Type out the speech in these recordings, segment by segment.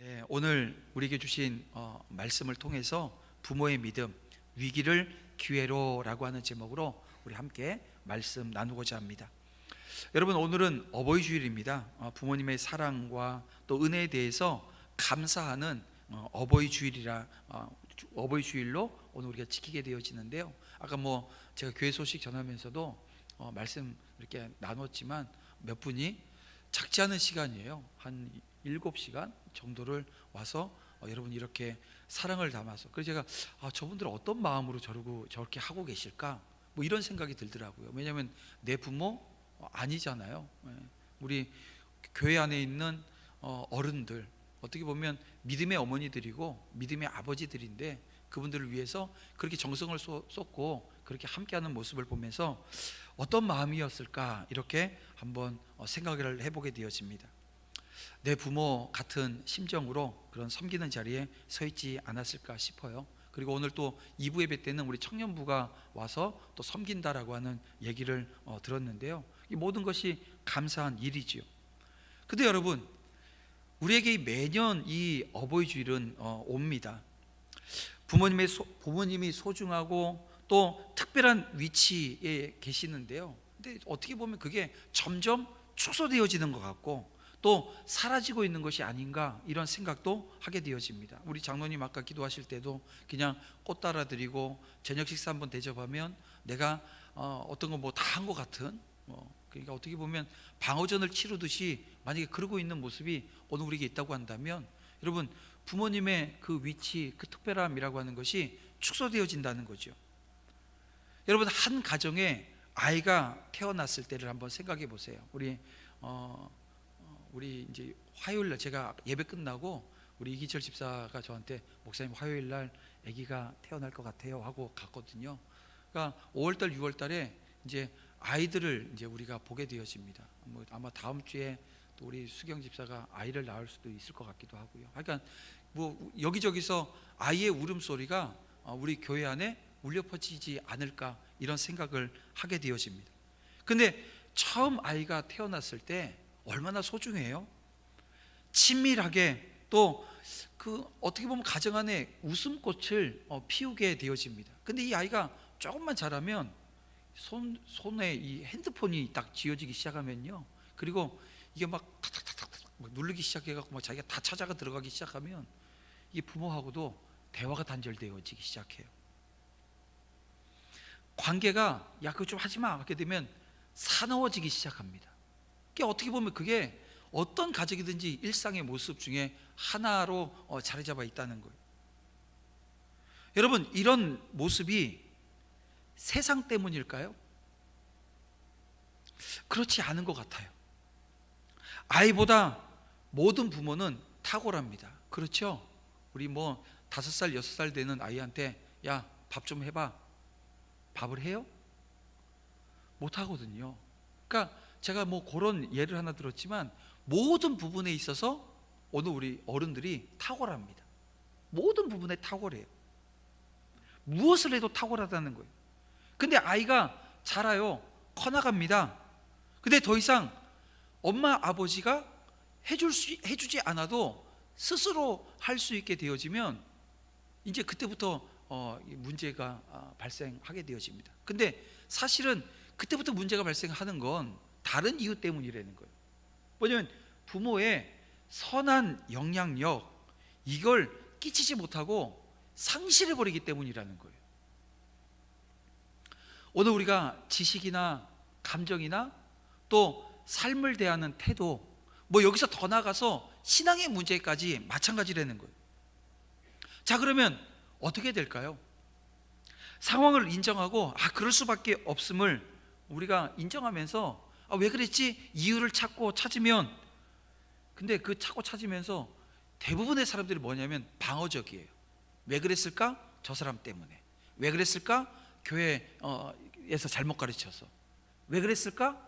네, 오늘 우리에게 주신 말씀을 통해서 부모의 믿음, 위기를 기회로라고 하는 제목으로 우리 함께 말씀 나누고자 합니다. 여러분, 오늘은 어버이 주일입니다. 부모님의 사랑과 또 은혜에 대해서 감사하는 어버이 주일이라 어버이 주일로 오늘 우리가 지키게 되어지는데요. 아까 제가 교회 소식 전하면서도 말씀 이렇게 나눴지만 몇 분이 작지 않은 시간이에요. 한 7시간 정도를 와서 여러분 이렇게 사랑을 담아서, 그래서 제가 저분들은 어떤 마음으로 저렇게 하고 계실까 이런 생각이 들더라고요. 왜냐하면 내 부모 아니잖아요. 우리 교회 안에 있는 어른들, 어떻게 보면 믿음의 어머니들이고 믿음의 아버지들인데 그분들을 위해서 그렇게 정성을 쏟고 그렇게 함께하는 모습을 보면서 어떤 마음이었을까 이렇게 한번 생각을 해보게 되어집니다. 내 부모 같은 심정으로 그런 섬기는 자리에 서 있지 않았을까 싶어요. 그리고 오늘 또 2부 예배 때는 우리 청년부가 와서 또 섬긴다라고 하는 얘기를 들었는데요. 이 모든 것이 감사한 일이지요. 근데 여러분, 우리에게 매년 이 어버이 주일은 옵니다. 부모님이 소중하고 또 특별한 위치에 계시는데요. 근데 어떻게 보면 그게 점점 축소되어지는 것 같고 또 사라지고 있는 것이 아닌가 이런 생각도 하게 되어집니다. 우리 장로님 아까 기도하실 때도 그냥 꽃 따라 드리고 저녁 식사 한번 대접하면 내가 어떤 거 다 한 것 같은, 그러니까 어떻게 보면 방어전을 치르듯이 만약에 그러고 있는 모습이 오늘 우리에게 있다고 한다면, 여러분, 부모님의 그 위치, 그 특별함이라고 하는 것이 축소되어진다는 거죠. 여러분, 한 가정에 아이가 태어났을 때를 한번 생각해 보세요. 우리 이제 화요일 날 제가 예배 끝나고 우리 이기철 집사가 저한테, 목사님 화요일 날 아기가 태어날 것 같아요 하고 갔거든요. 그러니까 5월 달 6월 달에 이제 아이들을 이제 우리가 보게 되어집니다. 아마 다음 주에 또 우리 수경 집사가 아이를 낳을 수도 있을 것 같기도 하고요. 그러니까 여기저기서 아이의 울음소리가 우리 교회 안에 울려 퍼지지 않을까 이런 생각을 하게 되어집니다. 근데 처음 아이가 태어났을 때 얼마나 소중해요. 친밀하게 또 어떻게 보면 가정 안에 웃음꽃을 피우게 되어집니다. 근데 이 아이가 조금만 자라면 손에 이 핸드폰이 딱 쥐어지기 시작하면요, 그리고 이게 막 탁탁탁탁 누르기 시작해갖고 자기가 다 찾아가 들어가기 시작하면 이게 부모하고도 대화가 단절되어지기 시작해요. 관계가 야 그거 좀 하지마 하게 되면 사나워지기 시작합니다. 어떻게 보면 그게 어떤 가족이든지 일상의 모습 중에 하나로 자리 잡아 있다는 거예요. 여러분, 이런 모습이 세상 때문일까요? 그렇지 않은 것 같아요. 아이보다 모든 부모는 탁월합니다. 그렇죠? 우리 5살 6살 되는 아이한테 야 밥 좀 해봐, 밥을 해요? 못 하거든요. 그러니까 제가 그런 예를 하나 들었지만 모든 부분에 있어서 오늘 우리 어른들이 탁월합니다. 모든 부분에 탁월해요. 무엇을 해도 탁월하다는 거예요. 근데 아이가 자라요. 커나갑니다. 근데 더 이상 엄마 아버지가 해주지 않아도 스스로 할 수 있게 되어지면 이제 그때부터 문제가 발생하게 되어집니다. 근데 사실은 그때부터 문제가 발생하는 건 다른 이유 때문이라는 거예요. 뭐냐면 부모의 선한 영향력, 이걸 끼치지 못하고 상실해 버리기 때문이라는 거예요. 오늘 우리가 지식이나 감정이나 또 삶을 대하는 태도, 여기서 더 나가서 신앙의 문제까지 마찬가지라는 거예요. 자, 그러면 어떻게 될까요? 상황을 인정하고 그럴 수밖에 없음을 우리가 인정하면서 왜 그랬지? 이유를 찾으면, 근데 그 찾으면서 대부분의 사람들이 뭐냐면 방어적이에요. 왜 그랬을까? 저 사람 때문에. 왜 그랬을까? 교회에서 잘못 가르쳐서. 왜 그랬을까?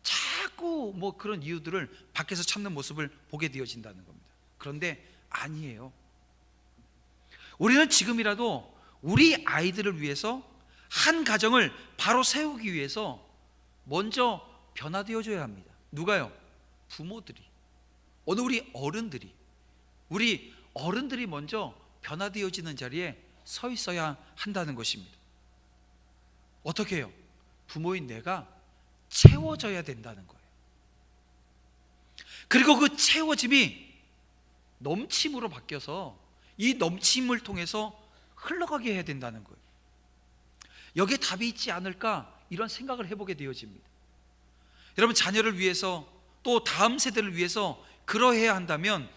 자꾸 그런 이유들을 밖에서 찾는 모습을 보게 되어진다는 겁니다. 그런데 아니에요. 우리는 지금이라도 우리 아이들을 위해서 한 가정을 바로 세우기 위해서 먼저 변화되어져야 합니다. 누가요? 부모들이. 오늘 우리 어른들이 우리 어른들이 먼저 변화되어지는 자리에 서 있어야 한다는 것입니다. 어떻게 해요? 부모인 내가 채워져야 된다는 거예요. 그리고 그 채워짐이 넘침으로 바뀌어서 이 넘침을 통해서 흘러가게 해야 된다는 거예요. 여기에 답이 있지 않을까, 이런 생각을 해보게 되어집니다. 여러분, 자녀를 위해서 또 다음 세대를 위해서 그러해야 한다면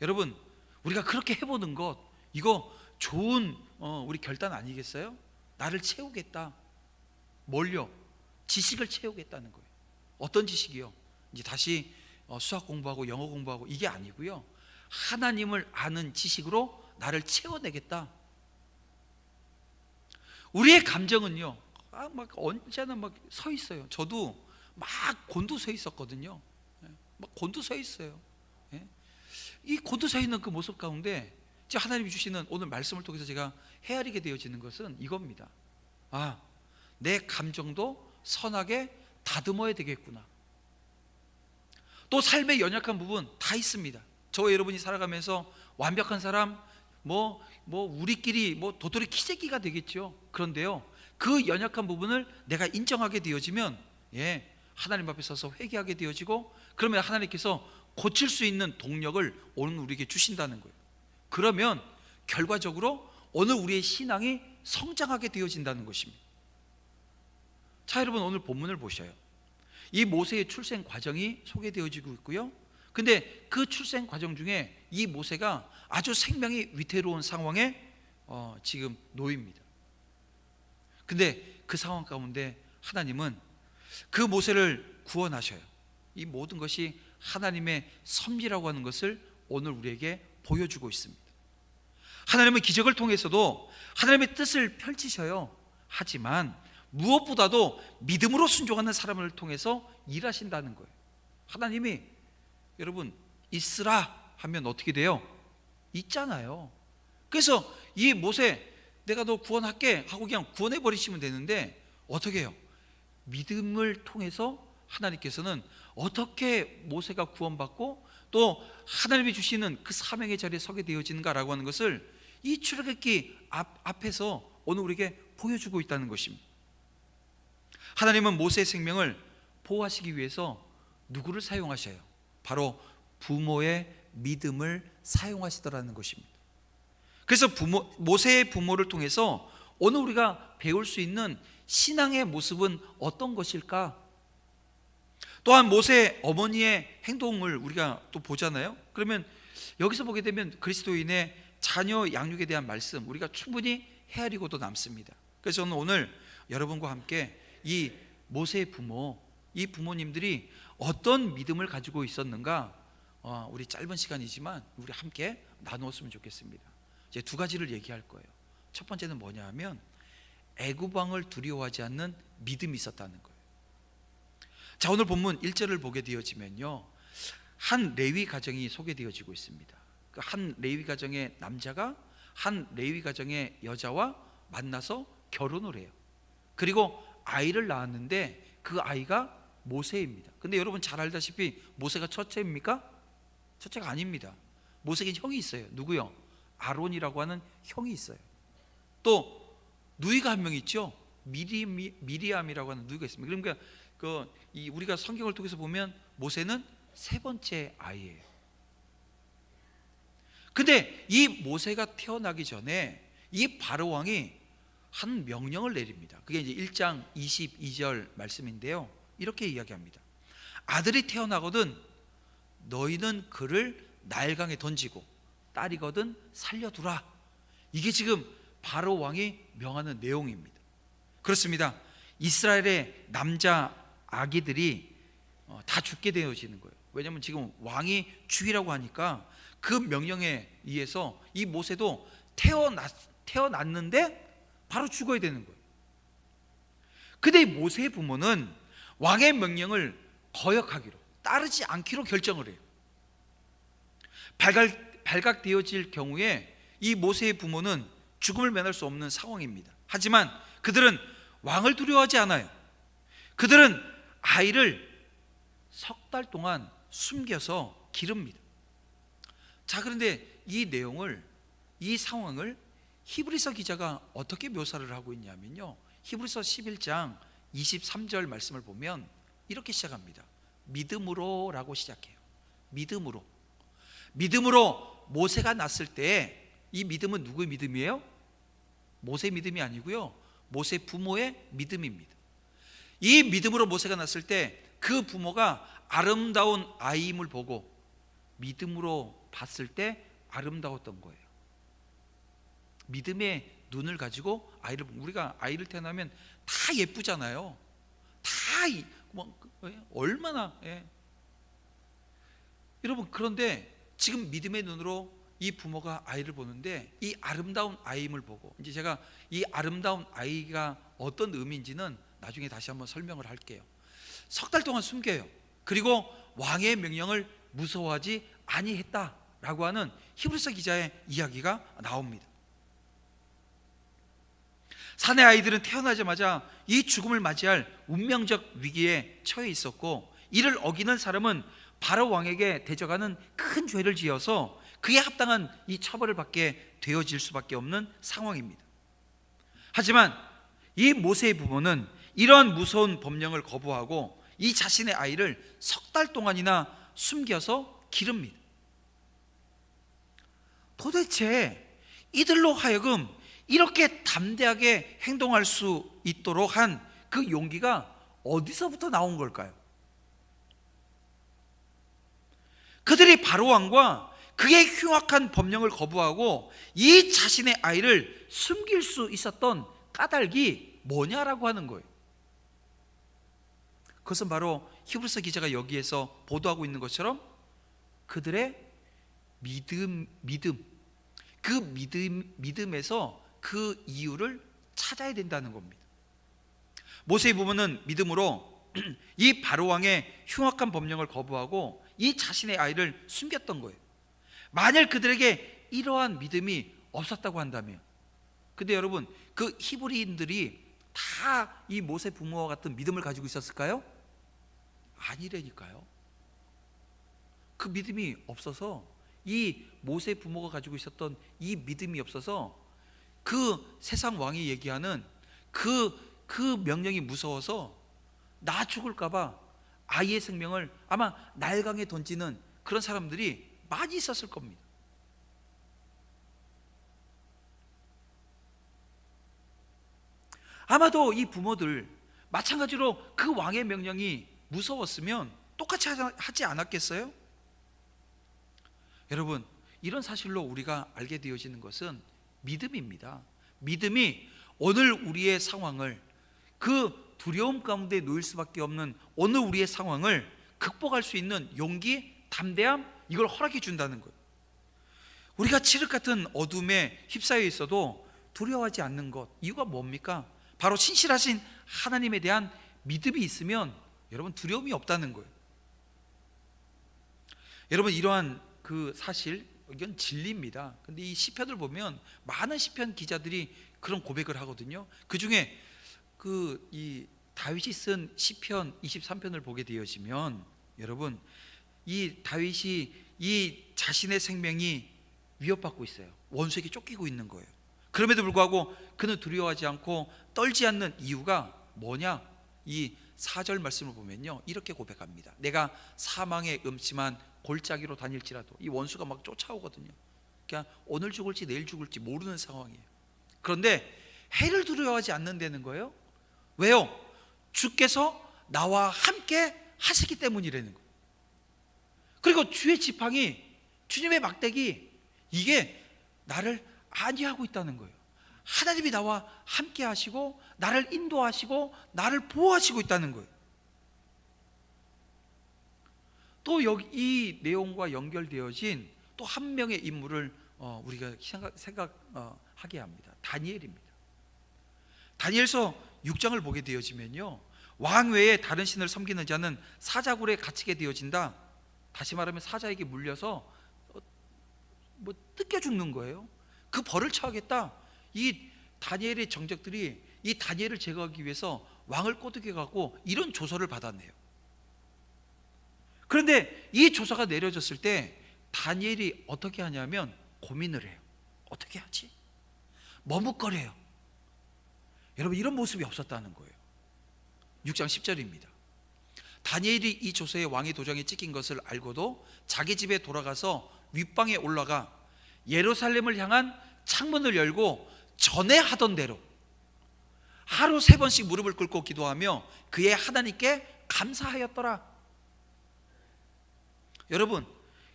여러분, 우리가 그렇게 해보는 것, 이거 좋은 우리 결단 아니겠어요? 나를 채우겠다. 뭘요? 지식을 채우겠다는 거예요. 어떤 지식이요? 이제 다시 수학 공부하고 영어 공부하고 이게 아니고요, 하나님을 아는 지식으로 나를 채워내겠다. 우리의 감정은요, 막 언제나 막 서 있어요. 저도 막 곤두서 있었거든요. 막 곤두서 있어요. 이 곤두서 있는 그 모습 가운데 하나님이 주시는 오늘 말씀을 통해서 제가 헤아리게 되어지는 것은 이겁니다. 아, 내 감정도 선하게 다듬어야 되겠구나. 또 삶의 연약한 부분 다 있습니다. 저와 여러분이 살아가면서 완벽한 사람, 우리끼리 도토리 키재기가 되겠죠. 그런데요, 그 연약한 부분을 내가 인정하게 되어지면 하나님 앞에 서서 회개하게 되어지고, 그러면 하나님께서 고칠 수 있는 동력을 오늘 우리에게 주신다는 거예요. 그러면 결과적으로 오늘 우리의 신앙이 성장하게 되어진다는 것입니다. 자, 여러분, 오늘 본문을 보셔요. 이 모세의 출생 과정이 소개되어지고 있고요, 근데 그 출생 과정 중에 이 모세가 아주 생명이 위태로운 상황에 지금 놓입니다. 근데 그 상황 가운데 하나님은 그 모세를 구원하셔요. 이 모든 것이 하나님의 섭리라고 하는 것을 오늘 우리에게 보여주고 있습니다. 하나님은 기적을 통해서도 하나님의 뜻을 펼치셔요. 하지만 무엇보다도 믿음으로 순종하는 사람을 통해서 일하신다는 거예요. 하나님이 여러분 있으라 하면 어떻게 돼요? 있잖아요. 그래서 이 모세, 내가 너 구원할게 하고 그냥 구원해 버리시면 되는데 어떻게 해요? 믿음을 통해서 하나님께서는 어떻게 모세가 구원받고 또 하나님이 주시는 그 사명의 자리에 서게 되어지는가라고 하는 것을 이 출애굽기 앞에서 오늘 우리에게 보여주고 있다는 것입니다. 하나님은 모세의 생명을 보호하시기 위해서 누구를 사용하셔요? 바로 부모의 믿음을 사용하시더라는 것입니다. 그래서 모세의 부모를 통해서 오늘 우리가 배울 수 있는 신앙의 모습은 어떤 것일까? 또한 모세 어머니의 행동을 우리가 또 보잖아요. 그러면 여기서 보게 되면 그리스도인의 자녀 양육에 대한 말씀 우리가 충분히 헤아리고도 남습니다. 그래서 저는 오늘 여러분과 함께 이 모세의 부모, 이 부모님들이 어떤 믿음을 가지고 있었는가, 우리 짧은 시간이지만 우리 함께 나누었으면 좋겠습니다. 이제 두 가지를 얘기할 거예요. 첫 번째는 뭐냐 하면 애굽 왕을 두려워하지 않는 믿음이 있었다는 거예요. 자, 오늘 본문 1절을 보게 되어지면요, 한 레위 가정이 소개되어지고 있습니다. 그 한 레위 가정의 남자가 한 레위 가정의 여자와 만나서 결혼을 해요. 그리고 아이를 낳았는데 그 아이가 모세입니다. 근데 여러분 잘 알다시피 모세가 첫째입니까? 첫째가 아닙니다. 모세에게 형이 있어요. 누구요? 아론이라고 하는 형이 있어요. 또 누이가 한 명 있죠. 미리암이라고 하는 누이가 있습니다. 그러니까 우리가 성경을 통해서 보면 모세는 세 번째 아이예요. 근데 이 모세가 태어나기 전에 이 바로 왕이 한 명령을 내립니다. 그게 이제 1장 22절 말씀인데요, 이렇게 이야기합니다. 아들이 태어나거든 너희는 그를 나일강에 던지고 딸이거든 살려두라. 이게 지금 바로 왕이 명하는 내용입니다. 그렇습니다. 이스라엘의 남자 아기들이 다 죽게 되어지는 거예요. 왜냐하면 지금 왕이 죽이라고 하니까 그 명령에 의해서 이 모세도 태어났는데 바로 죽어야 되는 거예요. 근데 이 모세의 부모는 왕의 명령을 거역하기로, 따르지 않기로 결정을 해요. 발각되어질 경우에 이 모세의 부모는 죽음을 면할 수 없는 상황입니다. 하지만 그들은 왕을 두려워하지 않아요. 그들은 아이를 석 달 동안 숨겨서 기릅니다. 자, 그런데 이 내용을, 이 상황을 히브리서 기자가 어떻게 묘사를 하고 있냐면요, 히브리서 11장 23절 말씀을 보면 이렇게 시작합니다. 믿음으로 라고 시작해요. 믿음으로 모세가 났을 때, 이 믿음은 누구의 믿음이에요? 모세의 믿음이 아니고요, 모세 부모의 믿음입니다. 이 믿음으로 모세가 났을 때 그 부모가 아름다운 아이임을 보고 믿음으로 봤을 때 아름다웠던 거예요. 믿음의 눈을 가지고 우리가 아이를 태어나면 다 예쁘잖아요. 얼마나 여러분, 그런데 지금 믿음의 눈으로 이 부모가 아이를 보는데 이 아름다운 아이임을 보고, 이제 제가 이 아름다운 아이가 어떤 의미인지는 나중에 다시 한번 설명을 할게요. 석 달 동안 숨겨요. 그리고 왕의 명령을 무서워하지 아니했다라고 하는 히브리서 기자의 이야기가 나옵니다. 사내 아이들은 태어나자마자 이 죽음을 맞이할 운명적 위기에 처해 있었고, 이를 어기는 사람은 바로 왕에게 대적하는 큰 죄를 지어서 그에 합당한 이 처벌을 받게 되어질 수밖에 없는 상황입니다. 하지만 이 모세의 부모는 이러한 무서운 법령을 거부하고 이 자신의 아이를 석 달 동안이나 숨겨서 기릅니다. 도대체 이들로 하여금 이렇게 담대하게 행동할 수 있도록 한 그 용기가 어디서부터 나온 걸까요? 그들이 바로 왕과 그의 흉악한 법령을 거부하고 이 자신의 아이를 숨길 수 있었던 까닭이 뭐냐라고 하는 거예요. 그것은 바로 히브리서 기자가 여기에서 보도하고 있는 것처럼 그들의 믿음에서 그 이유를 찾아야 된다는 겁니다. 모세의 부모는 믿음으로 이 바로왕의 흉악한 법령을 거부하고 이 자신의 아이를 숨겼던 거예요. 만일 그들에게 이러한 믿음이 없었다고 한다면, 근데 여러분, 그 히브리인들이 다 이 모세 부모와 같은 믿음을 가지고 있었을까요? 아니라니까요. 그 믿음이 없어서, 이 모세 부모가 가지고 있었던 이 믿음이 없어서 그 세상 왕이 얘기하는 그 명령이 무서워서 나 죽을까봐 아이의 생명을 아마 날강에 던지는 그런 사람들이 많이 있었을 겁니다. 아마도 이 부모들 마찬가지로 그 왕의 명령이 무서웠으면 똑같이 하지 않았겠어요? 여러분, 이런 사실로 우리가 알게 되어지는 것은 믿음입니다. 믿음이 오늘 우리의 상황을, 그 두려움 가운데 놓일 수밖에 없는 오늘 우리의 상황을 극복할 수 있는 용기, 담대함, 이걸 허락해 준다는 거예요. 우리가 칠흑 같은 어둠에 휩싸여 있어도 두려워하지 않는 것, 이유가 뭡니까? 바로 신실하신 하나님에 대한 믿음이 있으면 여러분, 두려움이 없다는 거예요. 여러분, 이러한 그 사실, 이건 진리입니다. 근데 이 시편을 보면 많은 시편 기자들이 그런 고백을 하거든요. 그 중에 이 다윗이 쓴 시편 23편을 보게 되어지면, 여러분, 이 다윗이 이 자신의 생명이 위협받고 있어요. 원수에게 쫓기고 있는 거예요. 그럼에도 불구하고 그는 두려워하지 않고 떨지 않는 이유가 뭐냐? 이 4절 말씀을 보면요, 이렇게 고백합니다. 내가 사망의 음침한 골짜기로 다닐지라도, 이 원수가 막 쫓아오거든요. 그러니까 오늘 죽을지 내일 죽을지 모르는 상황이에요. 그런데 해를 두려워하지 않는다는 거예요. 왜요? 주께서 나와 함께 하시기 때문이라는 거예요. 그리고 주의 지팡이, 주님의 막대기, 이게 나를 안위하고 있다는 거예요. 하나님이 나와 함께 하시고 나를 인도하시고 나를 보호하시고 있다는 거예요. 또 여기 이 내용과 연결되어진 또 한 명의 인물을 우리가 생각하게 합니다. 다니엘입니다. 다니엘서 6장을 보게 되어지면요, 왕 외에 다른 신을 섬기는 자는 사자굴에 갇히게 되어진다. 다시 말하면 사자에게 물려서 뜯겨 죽는 거예요. 그 벌을 처하겠다. 이 다니엘의 정적들이 이 다니엘을 제거하기 위해서 왕을 꼬드겨 갖고 이런 조서를 받았네요. 그런데 이 조서가 내려졌을 때 다니엘이 어떻게 하냐면 고민을 해요. 어떻게 하지? 머뭇거려요. 여러분, 이런 모습이 없었다는 거예요. 6장 10절입니다. 다니엘이 이 조서에 왕의 도장에 찍힌 것을 알고도 자기 집에 돌아가서 윗방에 올라가 예루살렘을 향한 창문을 열고 전에 하던 대로 하루 3번씩 무릎을 꿇고 기도하며 그의 하나님께 감사하였더라. 여러분,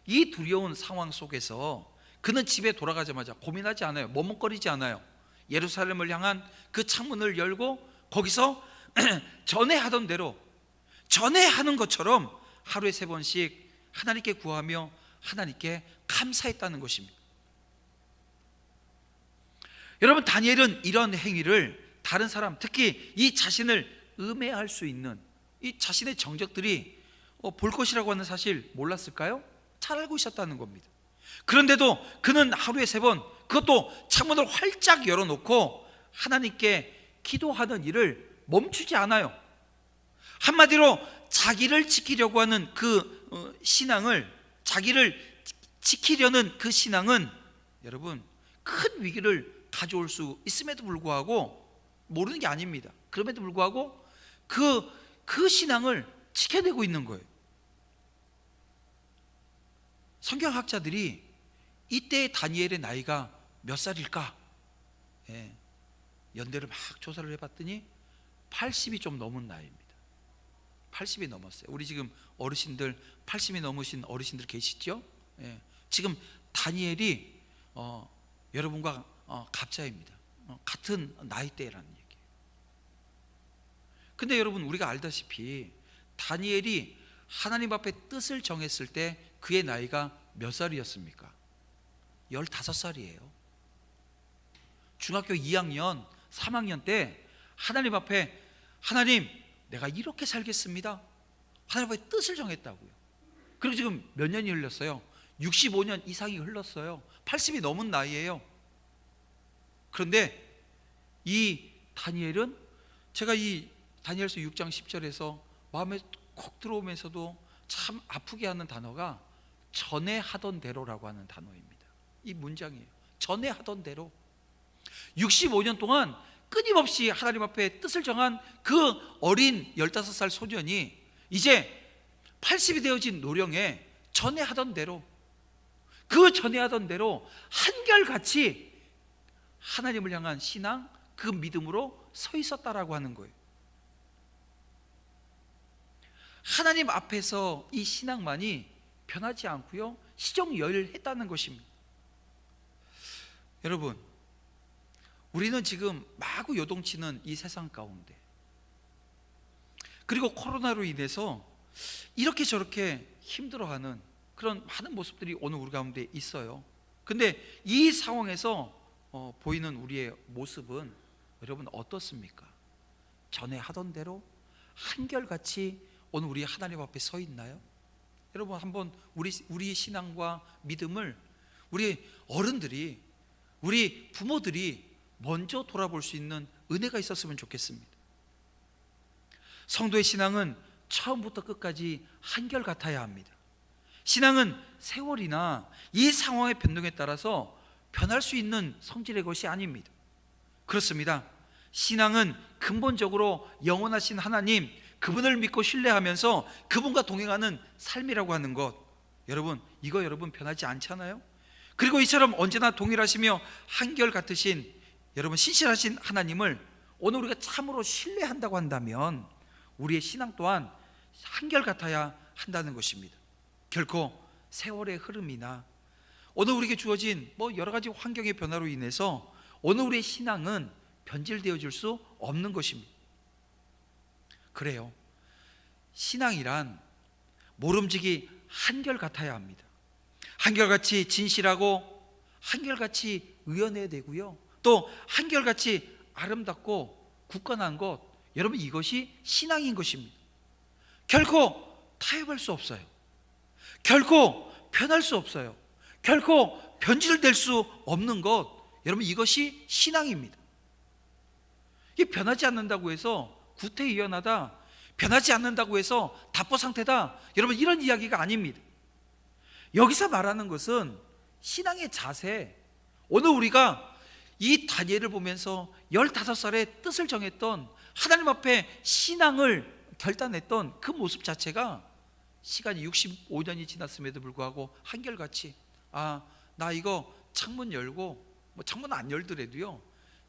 이 두려운 상황 속에서 그는 집에 돌아가자마자 고민하지 않아요. 머뭇거리지 않아요. 예루살렘을 향한 그 창문을 열고 거기서 전에 하던 대로, 전에 하는 것처럼 하루에 3번씩 하나님께 구하며 하나님께 감사했다는 것입니다. 여러분, 다니엘은 이런 행위를 다른 사람, 특히 이 자신을 음해할 수 있는 이 자신의 정적들이 볼 것이라고 하는 사실 몰랐을까요? 잘 알고 있었다는 겁니다. 그런데도 그는 하루에 3번, 그것도 창문을 활짝 열어놓고 하나님께 기도하는 일을 멈추지 않아요. 한마디로 자기를 지키려고 하는 그 신앙을, 자기를 지키려는 그 신앙은 여러분 큰 위기를 가져올 수 있음에도 불구하고, 모르는 게 아닙니다. 그럼에도 불구하고 그 신앙을 지켜내고 있는 거예요. 성경학자들이 이때 다니엘의 나이가 몇 살일까? 연대를 막 조사를 해봤더니 80이 좀 넘은 나이입니다. 80이 넘었어요. 우리 지금 어르신들 80이 넘으신 어르신들 계시죠? 지금 다니엘이 여러분과 갑자입니다. 같은 나이대라는 얘기예요. 근데 여러분, 우리가 알다시피 다니엘이 하나님 앞에 뜻을 정했을 때 그의 나이가 몇 살이었습니까? 15살이에요. 중학교 2학년, 3학년 때 하나님 앞에, 하나님, 내가 이렇게 살겠습니다, 하나님 앞에 뜻을 정했다고요. 그리고 지금 몇 년이 흘렀어요? 65년 이상이 흘렀어요. 80이 넘은 나이예요. 그런데 이 다니엘은, 제가 이 다니엘서 6장 10절에서 마음에 콕 들어오면서도 참 아프게 하는 단어가 전에 하던 대로라고 하는 단어입니다. 이 문장이에요. 전에 하던 대로. 65년 동안 끊임없이 하나님 앞에 뜻을 정한 그 어린 15살 소년이 이제 80이 되어진 노령에 전에 하던 대로, 그 전에 하던 대로 한결같이 하나님을 향한 신앙, 그 믿음으로 서 있었다라고 하는 거예요. 하나님 앞에서 이 신앙만이 변하지 않고요, 시정열했다는 것입니다. 여러분, 우리는 지금 마구 요동치는 이 세상 가운데, 그리고 코로나로 인해서 이렇게 저렇게 힘들어하는 그런 많은 모습들이 오늘 우리 가운데 있어요. 근데 이 상황에서 보이는 우리의 모습은 여러분 어떻습니까? 전에 하던 대로 한결같이 오늘 우리 하나님 앞에 서 있나요? 여러분, 한번 우리 신앙과 믿음을 우리 어른들이, 우리 부모들이 먼저 돌아볼 수 있는 은혜가 있었으면 좋겠습니다. 성도의 신앙은 처음부터 끝까지 한결같아야 합니다. 신앙은 세월이나 이 상황의 변동에 따라서 변할 수 있는 성질의 것이 아닙니다. 그렇습니다. 신앙은 근본적으로 영원하신 하나님, 그분을 믿고 신뢰하면서 그분과 동행하는 삶이라고 하는 것, 여러분, 이거 여러분 변하지 않잖아요? 그리고 이처럼 언제나 동일하시며 한결같으신 여러분 신실하신 하나님을 오늘 우리가 참으로 신뢰한다고 한다면 우리의 신앙 또한 한결같아야 한다는 것입니다. 결코 세월의 흐름이나 오늘 우리에게 주어진 여러 가지 환경의 변화로 인해서 오늘 우리의 신앙은 변질되어질 수 없는 것입니다. 그래요. 신앙이란 모름지기 한결같아야 합니다. 한결같이 진실하고 한결같이 의연해야 되고요, 또 한결같이 아름답고 굳건한 것, 여러분 이것이 신앙인 것입니다. 결코 타협할 수 없어요. 결코 변할 수 없어요. 결코 변질될 수 없는 것, 여러분 이것이 신앙입니다. 이게 변하지 않는다고 해서 구태의연하다, 변하지 않는다고 해서 답보 상태다, 여러분 이런 이야기가 아닙니다. 여기서 말하는 것은 신앙의 자세. 오늘 우리가 이 다니엘을 보면서 15살에 뜻을 정했던, 하나님 앞에 신앙을 결단했던 그 모습 자체가 시간이 65년이 지났음에도 불구하고 한결같이, 나 이거 창문 열고, 뭐 창문 안 열더라도요,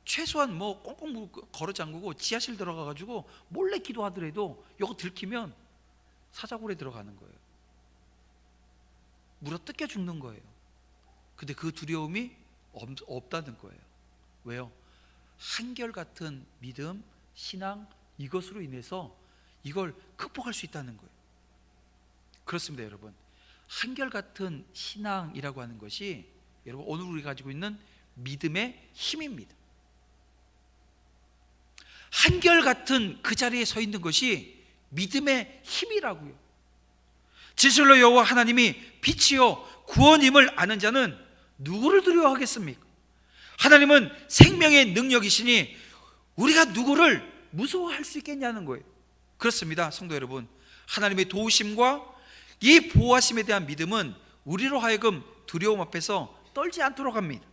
최소한 뭐 꽁꽁 걸어 잠그고 지하실 들어가 가지고 몰래 기도하더라도 이거 들키면 사자굴에 들어가는 거예요. 물어 뜯겨 죽는 거예요. 근데 그 두려움이 없다는 거예요. 왜요? 한결같은 믿음, 신앙, 이것으로 인해서 이걸 극복할 수 있다는 거예요. 그렇습니다, 여러분. 한결같은 신앙이라고 하는 것이 여러분 오늘 우리가 가지고 있는 믿음의 힘입니다. 한결같은 그 자리에 서 있는 것이 믿음의 힘이라고요. 진실로 여호와 하나님이 빛이요 구원임을 아는 자는 누구를 두려워하겠습니까? 하나님은 생명의 능력이시니 우리가 누구를 무서워할 수 있겠냐는 거예요. 그렇습니다, 성도 여러분. 하나님의 도우심과 이 보호하심에 대한 믿음은 우리로 하여금 두려움 앞에서 떨지 않도록 합니다.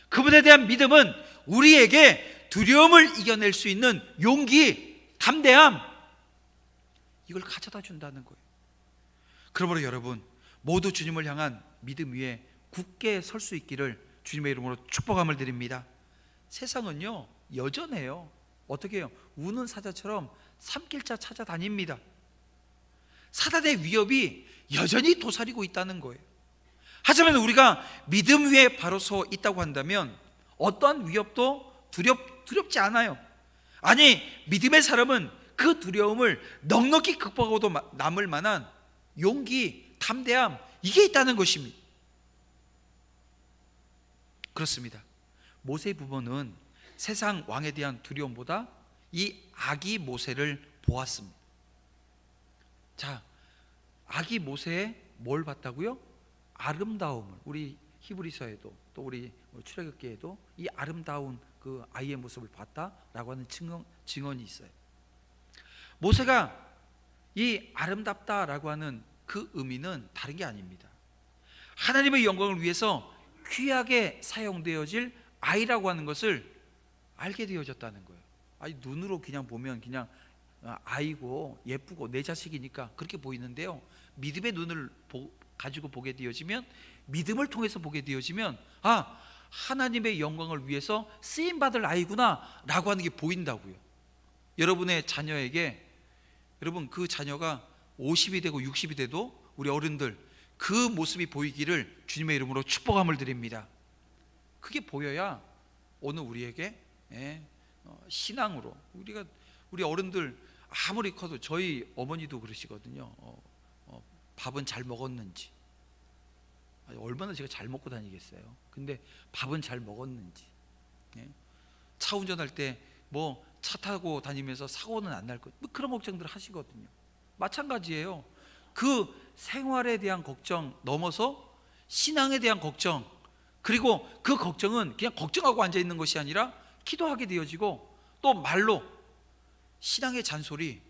그분에 대한 믿음은 우리에게 두려움을 이겨낼 수 있는 용기, 담대함, 이걸 가져다 준다는 거예요. 그러므로 여러분 모두 주님을 향한 믿음 위에 굳게 설 수 있기를 주님의 이름으로 축복함을 드립니다. 세상은요 여전해요. 어떻게 해요? 우는 사자처럼 산길자 찾아다닙니다. 사단의 위협이 여전히 도사리고 있다는 거예요. 하지만 우리가 믿음 위에 바로 서 있다고 한다면 어떠한 위협도 두렵지 않아요. 아니, 믿음의 사람은 그 두려움을 넉넉히 극복하고도 남을 만한 용기, 담대함, 이게 있다는 것입니다. 그렇습니다. 모세 부모는 세상 왕에 대한 두려움보다 이 아기 모세를 보았습니다. 자, 아기 모세에 뭘 봤다고요? 아름다움을. 우리 히브리서에도 또 우리 출애굽기에도 이 아름다운 그 아이의 모습을 봤다라고 하는 증언이 있어요. 모세가 이 아름답다라고 하는 그 의미는 다른 게 아닙니다. 하나님의 영광을 위해서 귀하게 사용되어질 아이라고 하는 것을 알게 되어졌다는 거예요. 아니, 눈으로 그냥 보면 그냥 아이고 예쁘고 내 자식이니까 그렇게 보이는데요, 믿음의 눈을 가지고 보게 되어지면, 믿음을 통해서 보게 되어지면 하나님의 영광을 위해서 쓰임받을 아이구나 라고 하는 게 보인다고요. 여러분의 자녀에게, 여러분 그 자녀가 50이 되고 60이 돼도 우리 어른들 그 모습이 보이기를 주님의 이름으로 축복함을 드립니다. 그게 보여야 오늘 우리에게 신앙으로, 우리 어른들 아무리 커도, 저희 어머니도 그러시거든요. 밥은 잘 먹었는지, 얼마나 제가 잘 먹고 다니겠어요. 근데 밥은 잘 먹었는지, 차 운전할 때 뭐 차 타고 다니면서 사고는 안 날 것, 뭐 그런 걱정들 하시거든요. 마찬가지예요. 그 생활에 대한 걱정 넘어서 신앙에 대한 걱정, 그리고 그 걱정은 그냥 걱정하고 앉아 있는 것이 아니라 기도하게 되어지고, 또 말로 신앙의 잔소리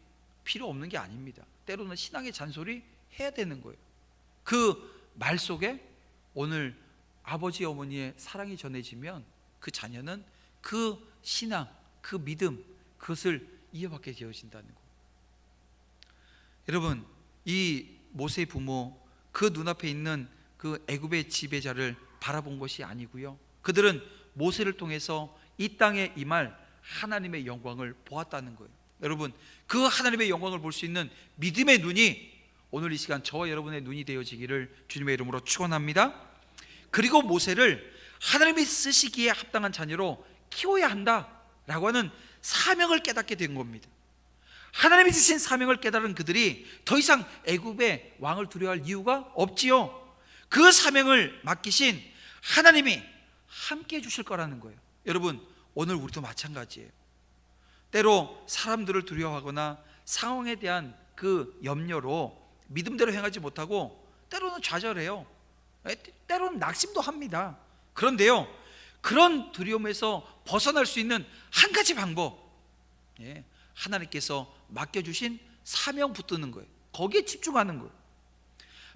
필요 없는 게 아닙니다. 때로는 신앙의 잔소리 해야 되는 거예요. 그 말 속에 오늘 아버지 어머니의 사랑이 전해지면 그 자녀는 그 신앙, 그 믿음, 그것을 이어받게 되어진다는 거. 여러분, 이 모세의 부모, 그 눈앞에 있는 그 애굽의 지배자를 바라본 것이 아니고요, 그들은 모세를 통해서 이 땅에 임할 하나님의 영광을 보았다는 거예요. 여러분, 그 하나님의 영광을 볼 수 있는 믿음의 눈이 오늘 이 시간 저와 여러분의 눈이 되어지기를 주님의 이름으로 축원합니다. 그리고 모세를 하나님이 쓰시기에 합당한 자녀로 키워야 한다라고 하는 사명을 깨닫게 된 겁니다. 하나님이 주신 사명을 깨달은 그들이 더 이상 애굽의 왕을 두려워할 이유가 없지요. 그 사명을 맡기신 하나님이 함께 해주실 거라는 거예요. 여러분, 오늘 우리도 마찬가지예요. 때로 사람들을 두려워하거나 상황에 대한 그 염려로 믿음대로 행하지 못하고 때로는 좌절해요. 때로는 낙심도 합니다. 그런데요, 그런 두려움에서 벗어날 수 있는 한 가지 방법, 하나님께서 맡겨주신 사명 붙드는 거예요. 거기에 집중하는 거예요.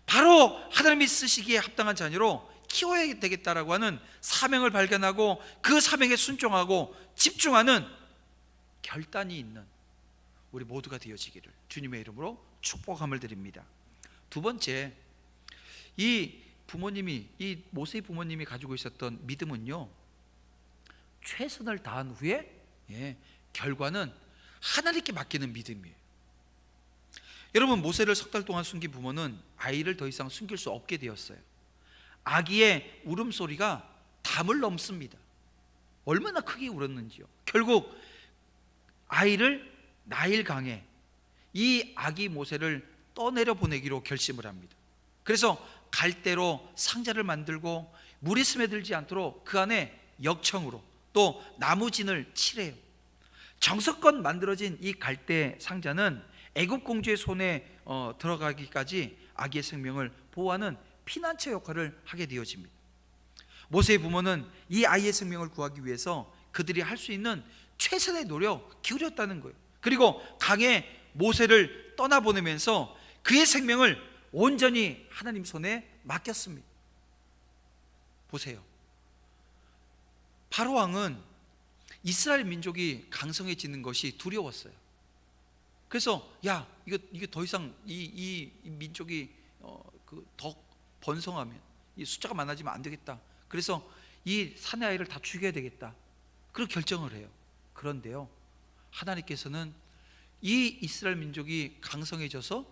바로 하나님이 쓰시기에 합당한 자녀로 키워야 되겠다라고 하는 사명을 발견하고 그 사명에 순종하고 집중하는 결단이 있는 우리 모두가 되어지기를 주님의 이름으로 축복함을 드립니다. 두 번째, 이 모세의 부모님이 가지고 있었던 믿음은요, 최선을 다한 후에 결과는 하나님께 맡기는 믿음이에요. 여러분, 모세를 석 달 동안 숨긴 부모는 아이를 더 이상 숨길 수 없게 되었어요. 아기의 울음소리가 담을 넘습니다. 얼마나 크게 울었는지요. 결국 아이를 나일강에 이 아기 모세를 떠내려 보내기로 결심을 합니다. 그래서 갈대로 상자를 만들고 물이 스며들지 않도록 그 안에 역청으로 또 나무진을 칠해요. 정성껏 만들어진 이 갈대 상자는 애굽 공주의 손에 들어가기까지 아기의 생명을 보호하는 피난처 역할을 하게 되어집니다. 모세의 부모는 이 아이의 생명을 구하기 위해서 그들이 할 수 있는 최선의 노력 기울였다는 거예요. 그리고 강에 모세를 떠나보내면서 그의 생명을 온전히 하나님 손에 맡겼습니다. 보세요. 바로 왕은 이스라엘 민족이 강성해지는 것이 두려웠어요. 그래서 이거 더 이상 이 민족이 더 번성하면, 이 숫자가 많아지면 안 되겠다. 그래서 이 사내 아이를 다 죽여야 되겠다. 그런 결정을 해요. 그런데요, 하나님께서는 이 이스라엘 민족이 강성해져서,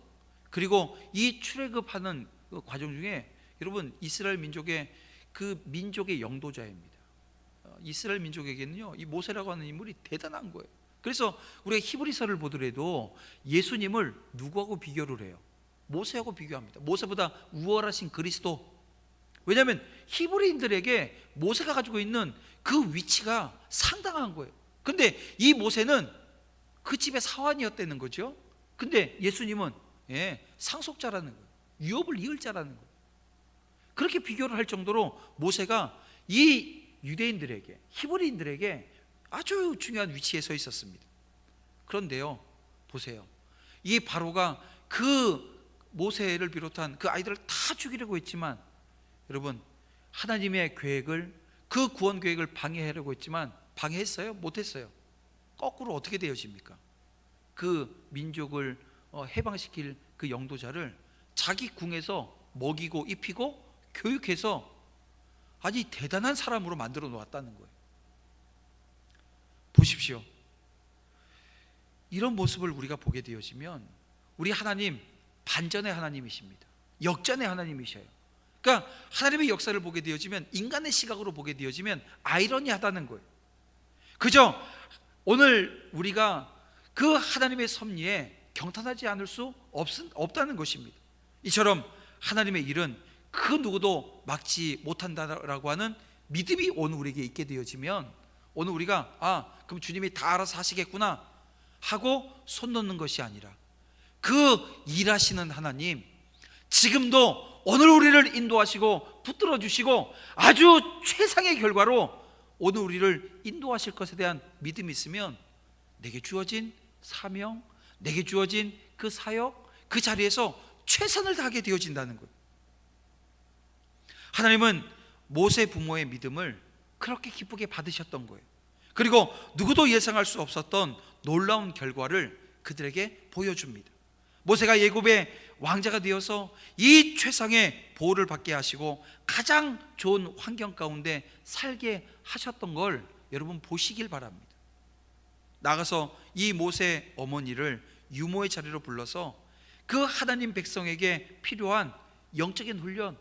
그리고 이 출애굽하는 그 과정 중에 여러분, 이스라엘 민족의 그 민족의 영도자입니다. 이스라엘 민족에게는요, 이 모세라고 하는 인물이 대단한 거예요. 그래서 우리가 히브리서를 보더라도 예수님을 누구하고 비교를 해요? 모세하고 비교합니다. 모세보다 우월하신 그리스도. 왜냐하면 히브리인들에게 모세가 가지고 있는 그 위치가 상당한 거예요. 근데 이 모세는 그 집의 사환이었다는 거죠. 근데 예수님은 상속자라는 거예요. 유업을 이을 자라는 거예요. 그렇게 비교를 할 정도로 모세가 이 유대인들에게, 히브리인들에게 아주 중요한 위치에 서 있었습니다. 그런데요, 보세요. 이 바로가 그 모세를 비롯한 그 아이들을 다 죽이려고 했지만, 여러분, 하나님의 계획을, 그 구원 계획을 방해하려고 했지만 방해했어요? 못했어요? 거꾸로 어떻게 되어집니까? 그 민족을 해방시킬 그 영도자를 자기 궁에서 먹이고 입히고 교육해서 아주 대단한 사람으로 만들어 놓았다는 거예요. 보십시오. 이런 모습을 우리가 보게 되어지면 우리 하나님 반전의 하나님이십니다. 역전의 하나님이셔요. 그러니까 하나님의 역사를 보게 되어지면, 인간의 시각으로 보게 되어지면 아이러니하다는 거예요. 그저 오늘 우리가 그 하나님의 섭리에 경탄하지 않을 수 없다는 것입니다. 이처럼 하나님의 일은 그 누구도 막지 못한다라고 하는 믿음이 오늘 우리에게 있게 되어지면, 오늘 우리가 그럼 주님이 다 알아서 하시겠구나 하고 손 놓는 것이 아니라, 그 일하시는 하나님 지금도 오늘 우리를 인도하시고 붙들어 주시고 아주 최상의 결과로 오늘 우리를 인도하실 것에 대한 믿음이 있으면, 내게 주어진 사명, 내게 주어진 그 사역, 그 자리에서 최선을 다하게 되어진다는 거예요. 하나님은 모세 부모의 믿음을 그렇게 기쁘게 받으셨던 거예요. 그리고 누구도 예상할 수 없었던 놀라운 결과를 그들에게 보여줍니다. 모세가 애굽의 왕자가 되어서 이 최상의 보호를 받게 하시고 가장 좋은 환경 가운데 살게 하셨던 걸 여러분 보시길 바랍니다. 나가서 이 모세 어머니를 유모의 자리로 불러서 그 하나님 백성에게 필요한 영적인 훈련,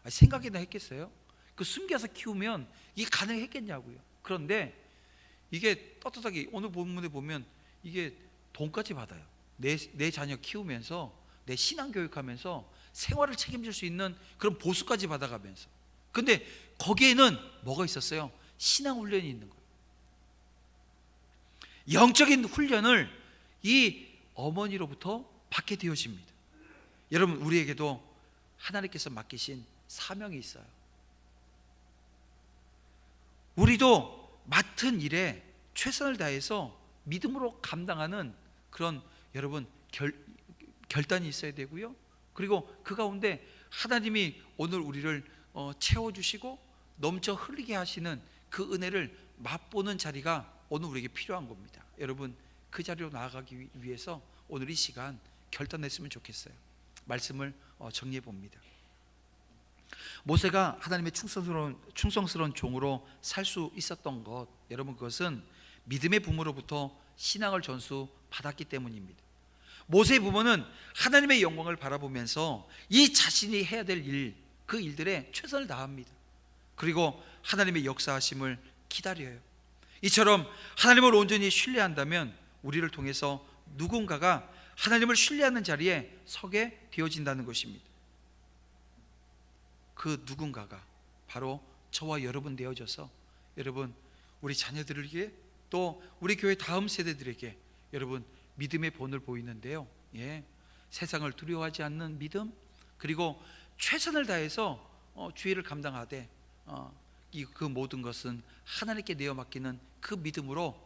생각이나 했겠어요? 그 숨겨서 키우면 이게 가능했겠냐고요. 그런데 이게 떳떳하게 오늘 본문에 보면 이게 돈까지 받아요. 내 자녀 키우면서, 내 신앙 교육하면서 생활을 책임질 수 있는 그런 보수까지 받아가면서. 근데 거기에는 뭐가 있었어요? 신앙 훈련이 있는 거예요. 영적인 훈련을 이 어머니로부터 받게 되어집니다. 여러분, 우리에게도 하나님께서 맡기신 사명이 있어요. 우리도 맡은 일에 최선을 다해서 믿음으로 감당하는 그런 여러분 결단이 있어야 되고요. 그리고 그 가운데 하나님이 오늘 우리를 채워주시고 넘쳐 흘리게 하시는 그 은혜를 맛보는 자리가 오늘 우리에게 필요한 겁니다. 여러분, 그 자리로 나아가기 위해서 오늘 이 시간 결단했으면 좋겠어요. 말씀을 정리해 봅니다. 모세가 하나님의 충성스러운 종으로 살 수 있었던 것, 여러분, 그것은 믿음의 부모로부터 신앙을 전수 받았기 때문입니다. 모세의 부모는 하나님의 영광을 바라보면서 이 자신이 해야 될 일, 그 일들에 최선을 다합니다. 그리고 하나님의 역사하심을 기다려요. 이처럼 하나님을 온전히 신뢰한다면 우리를 통해서 누군가가 하나님을 신뢰하는 자리에 서게 되어진다는 것입니다. 그 누군가가 바로 저와 여러분 되어져서, 여러분, 우리 자녀들에게, 또 우리 교회 다음 세대들에게 여러분 믿음의 본을 보이는데요. 세상을 두려워하지 않는 믿음, 그리고 최선을 다해서 주의를 감당하되 그 모든 것은 하나님께 내어 맡기는 그 믿음으로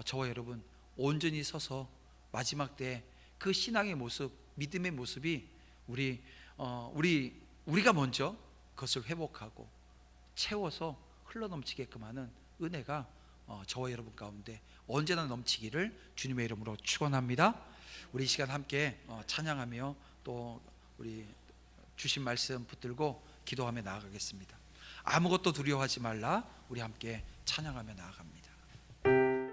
저와 여러분 온전히 서서 마지막 때 그 신앙의 모습, 믿음의 모습이 우리가 먼저 그것을 회복하고 채워서 흘러넘치게끔 하는 은혜가 저와 여러분 가운데 언제나 넘치기를 주님의 이름으로 축원합니다. 우리 이 시간 함께 찬양하며 또 우리 주신 말씀 붙들고 기도하며 나아가겠습니다. 아무것도 두려워하지 말라. 우리 함께 찬양하며 나아갑니다.